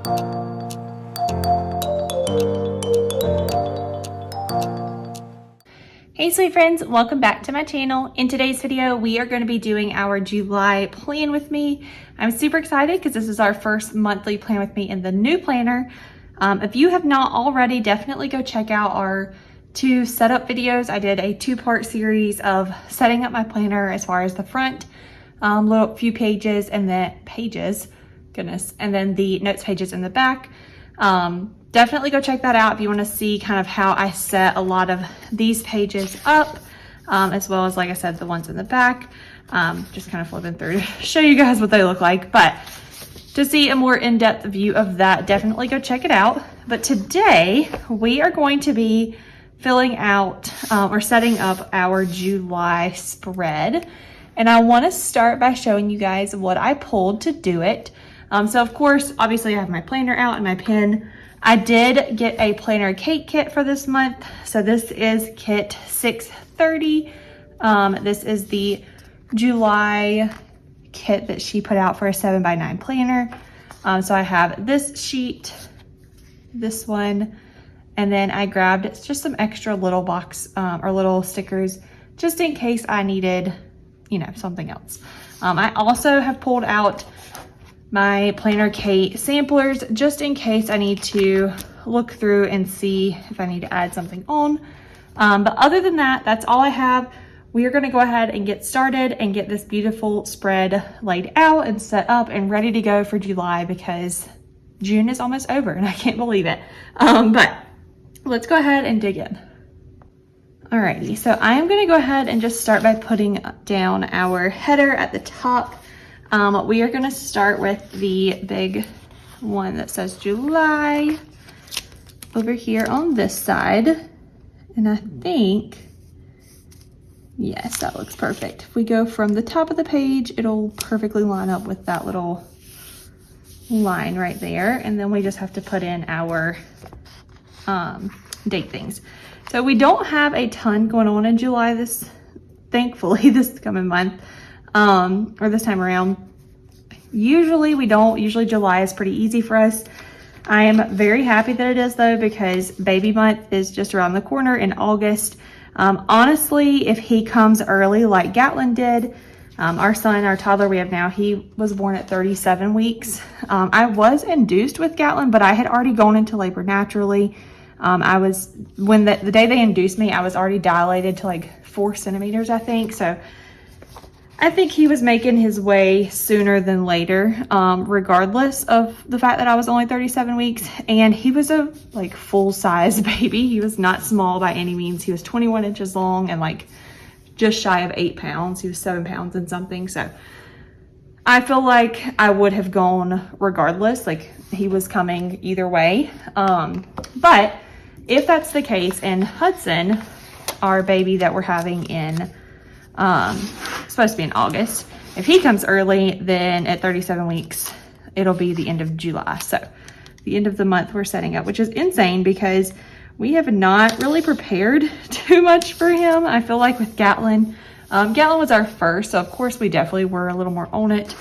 Hey sweet friends, welcome back to my channel. In today's video, we are going to be doing our July plan with me. I'm super excited because this is our first monthly plan with me in the new planner. If you have not already, definitely go check out our 2 setup videos. I did a 2-part series of setting up my planner as far as the front, little few pages and then and then the notes pages in the back. Definitely go check that out if you want to see kind of how I set a lot of these pages up, as well as, like I said, the ones in the back. Just kind of flipping through to show you guys what they look like. But to see a more in-depth view of that, definitely go check it out. But today we are going to be filling out or setting up our July spread. And I want to start by showing you guys what I pulled to do it. So of course, obviously I have my planner out and my pen. I did get a planner cake kit for this month. So this is kit 630. This is the July kit that she put out for a 7x9 planner. So I have this sheet, this one, and then I grabbed just some extra little box or little stickers just in case I needed, you know, something else. I also have pulled out my planner Kate samplers just in case I need to look through and see if I need to add something on. But other than that, that's all I have. We are going to go ahead and get started and get this beautiful spread laid out and set up and ready to go for July because June is almost over and I can't believe it. But let's go ahead and dig in. Alrighty, so I am going to go ahead and just start by putting down our header at the top. We are going to start with the big one that says July over here on this side. And I think, yes, that looks perfect. If we go from the top of the page, it'll perfectly line up with that little line right there. And then we just have to put in our date things. So we don't have a ton going on in July thankfully, this coming month. Or this time around. Usually we don't. Usually July is pretty easy for us. I am very happy that it is though because baby month is just around the corner in August. Honestly, if he comes early like Gatlin did, our son, our toddler we have now, he was born at 37 weeks. I was induced with Gatlin, but I had already gone into labor naturally. When the day they induced me, I was already dilated to like 4 centimeters, I think. So I think he was making his way sooner than later, regardless of the fact that I was only 37 weeks. And he was a like full-size baby. He was not small by any means. He was 21 inches long and like just shy of 8 pounds. He was 7 pounds and something. So I feel like I would have gone regardless. Like he was coming either way. But if that's the case, and Hudson, our baby that we're having in supposed to be in August. If he comes early, then at 37 weeks, it'll be the end of July. So the end of the month we're setting up, which is insane because we have not really prepared too much for him. I feel like with Gatlin, Gatlin was our first. So of course we definitely were a little more on it.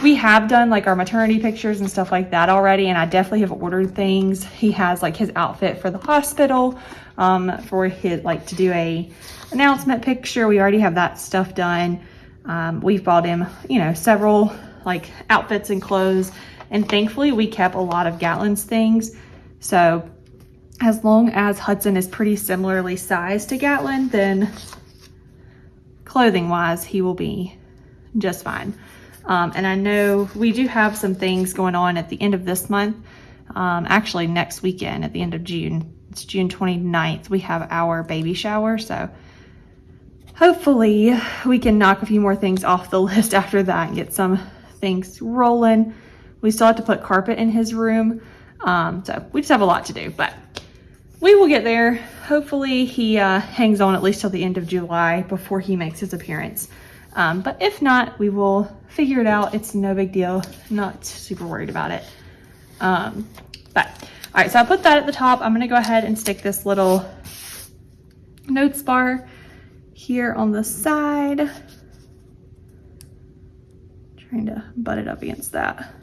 We have done like our maternity pictures and stuff like that already. And I definitely have ordered things. He has like his outfit for the hospital, for his, like to do a announcement picture. We already have that stuff done. We've bought him, you know, several like outfits and clothes, and thankfully we kept a lot of Gatlin's things. So as long as Hudson is pretty similarly sized to Gatlin, then clothing wise, he will be just fine. And I know we do have some things going on at the end of this month. Actually next weekend at the end of June, it's June 29th, we have our baby shower. So hopefully we can knock a few more things off the list after that and get some things rolling. We still have to put carpet in his room. So we just have a lot to do, but we will get there. Hopefully he hangs on at least till the end of July before he makes his appearance. But if not, we will figure it out. It's no big deal. I'm not super worried about it. But all right, so I put that at the top. I'm gonna go ahead and stick this little notes bar here on the side. Trying to butt it up against that.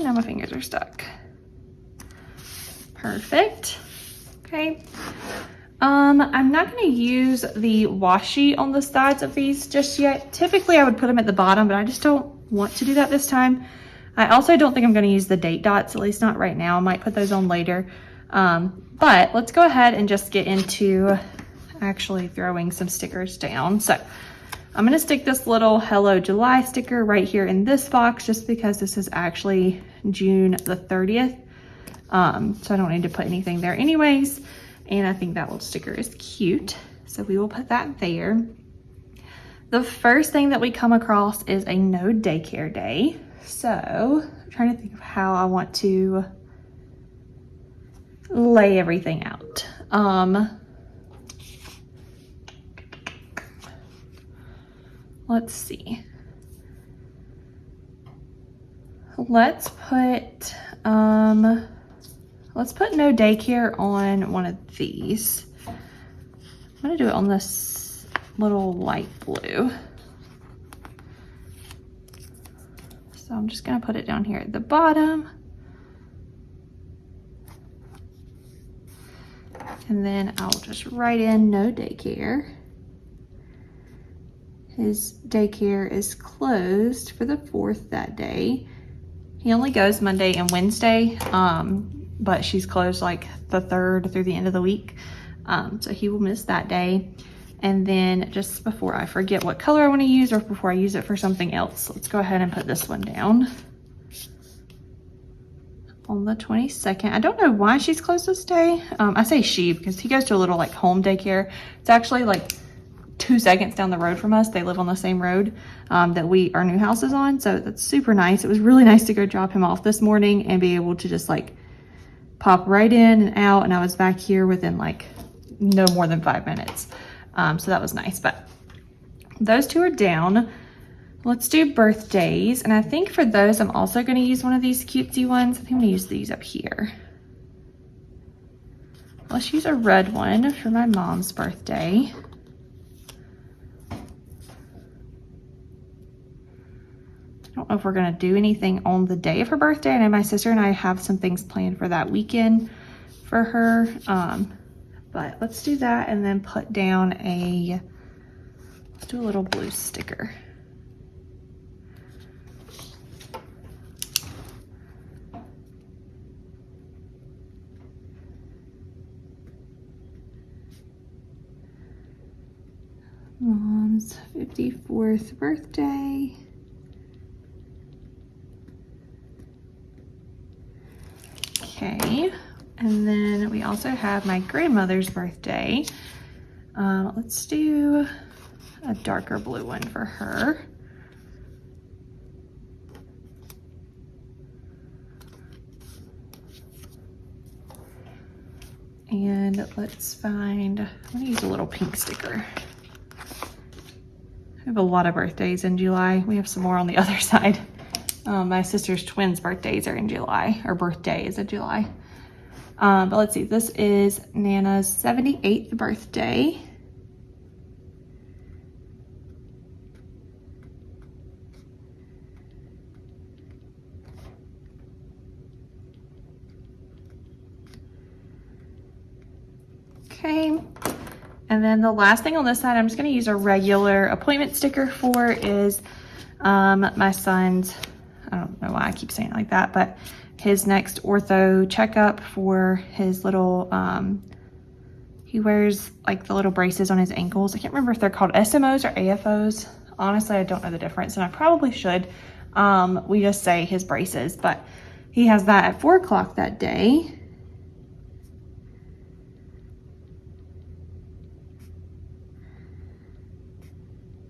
now my fingers are stuck. Perfect. Okay. I'm not going to use the washi on the sides of these just yet. Typically I would put them at the bottom, but I just don't want to do that this time. I also don't think I'm going to use the date dots, at least not right now. I might put those on later. But let's go ahead and just get into actually throwing some stickers down. So I'm going to stick this little Hello July sticker right here in this box, just because this is actually June the 30th. So I don't need to put anything there anyways. And I think that little sticker is cute. So we will put that there. The first thing that we come across is a no daycare day. So I'm trying to think of how I want to lay everything out. Let's see. Let's put no daycare on one of these. I'm gonna do it on this little light blue. So I'm just gonna put it down here at the bottom. And then I'll just write in no daycare. His daycare is closed for the 4th that day. He only goes Monday and Wednesday, but she's closed like the 3rd through the end of the week. So he will miss that day. And then just before I forget what color I want to use, or before I use it for something else, let's go ahead and put this one down. On the 22nd. I don't know why she's closed this day. I say she because he goes to a little like home daycare. It's actually like 2 seconds down the road from us. They live on the same road that our new house is on. So that's super nice. It was really nice to go drop him off this morning and be able to just like pop right in and out. And I was back here within like no more than 5 minutes. So that was nice, but those two are down. Let's do birthdays. And I think for those, I'm also going to use one of these cutesy ones. I think I'm going to use these up here. Let's use a red one for my mom's birthday. I don't know if we're going to do anything on the day of her birthday. I know my sister and I have some things planned for that weekend for her. But let's do that and then put down let's do a little blue sticker. Mom's 54th birthday. Okay, and then we also have my grandmother's birthday. Let's do a darker blue one for her. And let's find, I'm gonna use a little pink sticker. I have a lot of birthdays in July. We have some more on the other side. My sister's twins' birthdays are in July, or birthday is in July. But let's see, this is Nana's 78th birthday. Okay, and then the last thing on this side, I'm just gonna use a regular appointment sticker for is my son's, I don't know why I keep saying it like that, but his next ortho checkup for his little, he wears like the little braces on his ankles. I can't remember if they're called SMOs or AFOs. Honestly, I don't know the difference, and I probably should. We just say his braces, but he has that at 4 o'clock that day.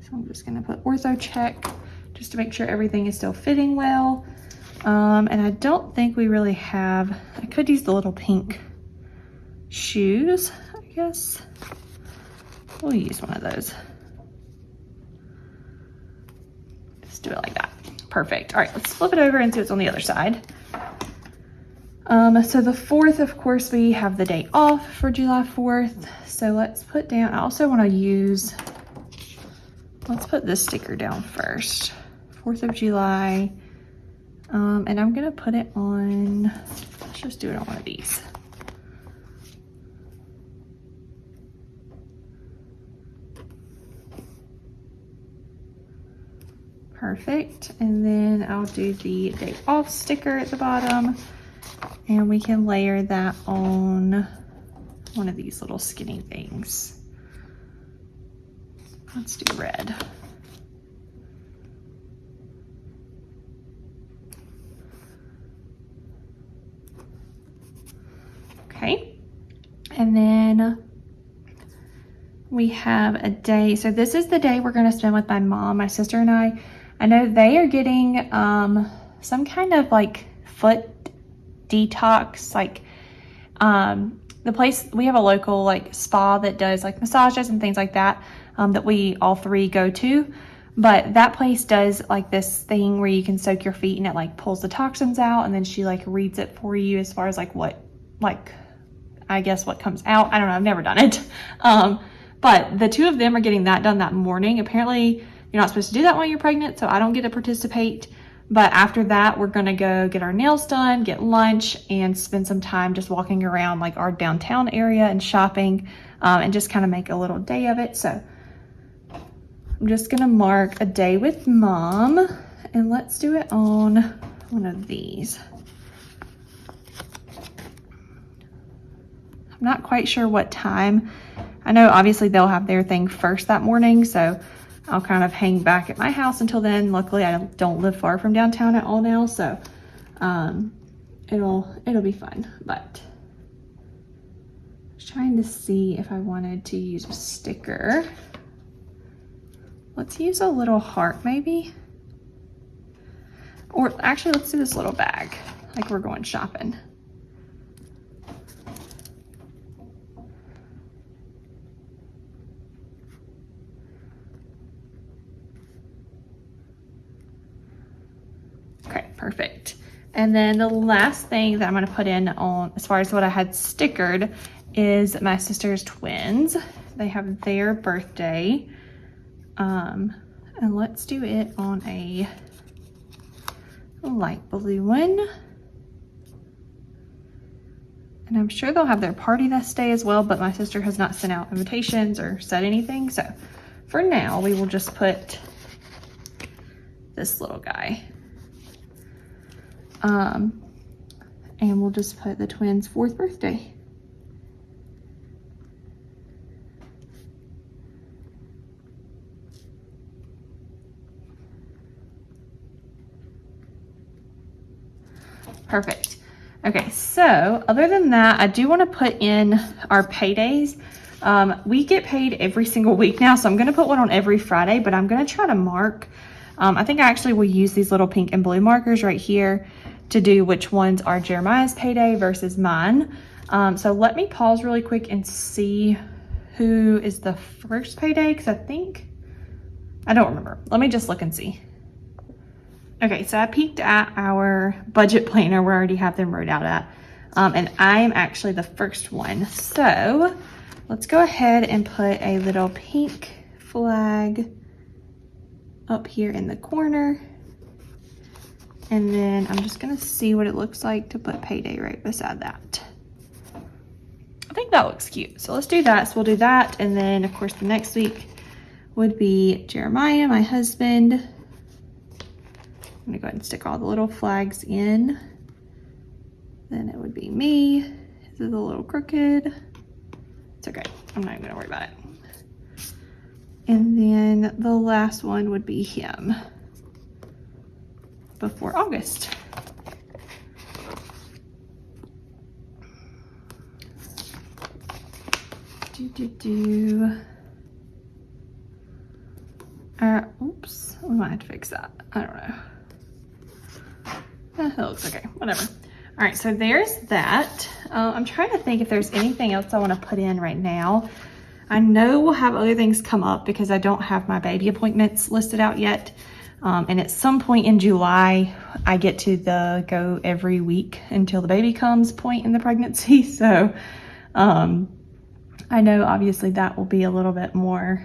So I'm just gonna put ortho check just to make sure everything is still fitting well. And I don't think we really have, I could use the little pink shoes, I guess. We'll use one of those. Just do it like that. Perfect. All right, let's flip it over and see what's on the other side. So the 4th, of course, we have the day off for July 4th. So let's put down, I also want to use, let's put this sticker down first. 4th of July, And I'm gonna put it on, let's just do it on one of these. Perfect. And then I'll do the day off sticker at the bottom, and we can layer that on one of these little skinny things. Let's do red. Okay. And then we have a day. So this is the day we're going to spend with my mom, my sister, and I. I know they are getting some kind of like foot detox, like the place, we have a local like spa that does like massages and things like that, that we all three go to. But that place does like this thing where you can soak your feet and it like pulls the toxins out, and then she like reads it for you as far as like what, like I guess what comes out. I don't know, I've never done it. But the two of them are getting that done that morning. Apparently you're not supposed to do that while you're pregnant, so I don't get to participate. But after that, we're gonna go get our nails done, get lunch, and spend some time just walking around like our downtown area and shopping, and just kind of make a little day of it. So I'm just gonna mark a day with mom, and let's do it on one of these. I'm not quite sure what time. I know obviously they'll have their thing first that morning, so I'll kind of hang back at my house until then. Luckily, I don't live far from downtown at all now, so it'll be fun. But I was trying to see if I wanted to use a sticker. Let's use a little heart maybe. Or actually, let's do this little bag, like we're going shopping. Okay, perfect. And then the last thing that I'm gonna put in on, as far as what I had stickered, is my sister's twins. They have their birthday. And let's do it on a light blue one. And I'm sure they'll have their party this day as well, but my sister has not sent out invitations or said anything. So for now, we will just put this little guy. And we'll just put the twins' 4th birthday. Perfect. Okay, so other than that, I do want to put in our paydays. We get paid every single week now, so I'm going to put one on every Friday, but I'm going to try to mark. I think I actually will use these little pink and blue markers right here to do which ones are Jeremiah's payday versus mine. So let me pause really quick and see who is the first payday, because I don't remember. Let me just look and see. Okay, so I peeked at our budget planner where I already have them wrote out at, and I am actually the first one. So let's go ahead and put a little pink flag up here in the corner. And then I'm just gonna see what it looks like to put payday right beside that. I think that looks cute. So let's do that. So we'll do that. And then of course the next week would be Jeremiah, my husband. I'm gonna go ahead and stick all the little flags in. Then it would be me. This is a little crooked. It's okay, I'm not even gonna worry about it. And then the last one would be him before August. Oops, we might have to fix that. I don't know. That looks okay, whatever. All right, so there's that. I'm trying to think if there's anything else I want to put in right now. I know we'll have other things come up because I don't have my baby appointments listed out yet. And at some point in July, I get to the go every week until the baby comes point in the pregnancy. So I know obviously that will be a little bit more,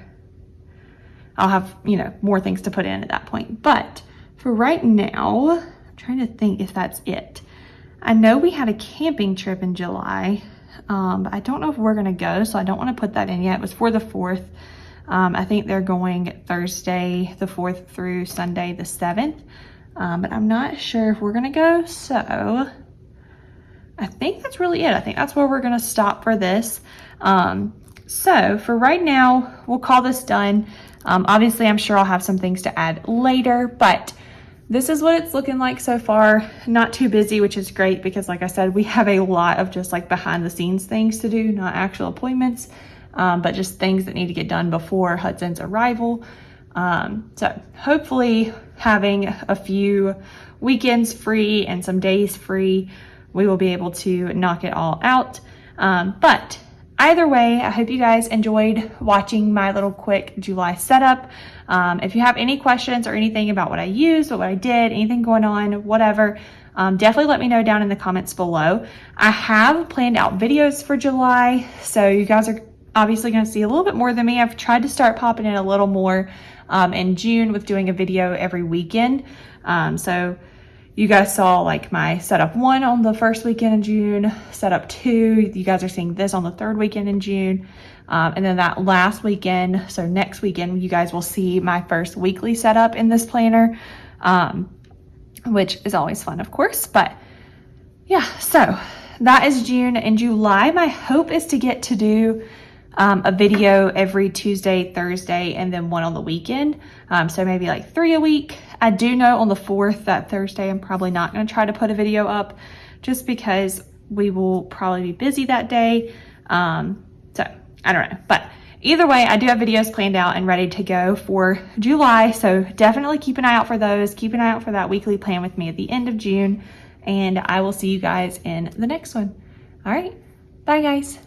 I'll have, more things to put in at that point. But for right now, I'm trying to think if that's it. I know we had a camping trip in July, but I don't know if we're gonna go, so I don't wanna put that in yet. It was for the 4th. I think they're going Thursday the 4th through Sunday the 7th, but I'm not sure if we're gonna go, so I think that's really it. I think that's where we're gonna stop for this. So for right now, we'll call this done. Obviously, I'm sure I'll have some things to add later, but this is what it's looking like so far. Not too busy, which is great because like I said, we have a lot of just like behind the scenes things to do, not actual appointments, but just things that need to get done before Hudson's arrival. So hopefully having a few weekends free and some days free, we will be able to knock it all out. But either way, I hope you guys enjoyed watching my little quick July setup. If you have any questions or anything about what I used, or what I did, anything going on, whatever, definitely let me know down in the comments below. I have planned out videos for July, so you guys are obviously going to see a little bit more than me. I've tried to start popping in a little more in June with doing a video every weekend. So you guys saw like my setup 1 on the first weekend in June, setup 2, you guys are seeing this on the 3rd weekend in June. And then that last weekend, so next weekend, you guys will see my first weekly setup in this planner, which is always fun, of course. But yeah, so that is June. In July, my hope is to get to do a video every Tuesday, Thursday, and then one on the weekend. So maybe like 3 a week. I do know on the 4th, that Thursday, I'm probably not going to try to put a video up just because we will probably be busy that day. So I don't know, but either way, I do have videos planned out and ready to go for July. So definitely keep an eye out for those. Keep an eye out for that weekly plan with me at the end of June, and I will see you guys in the next one. All right, bye guys.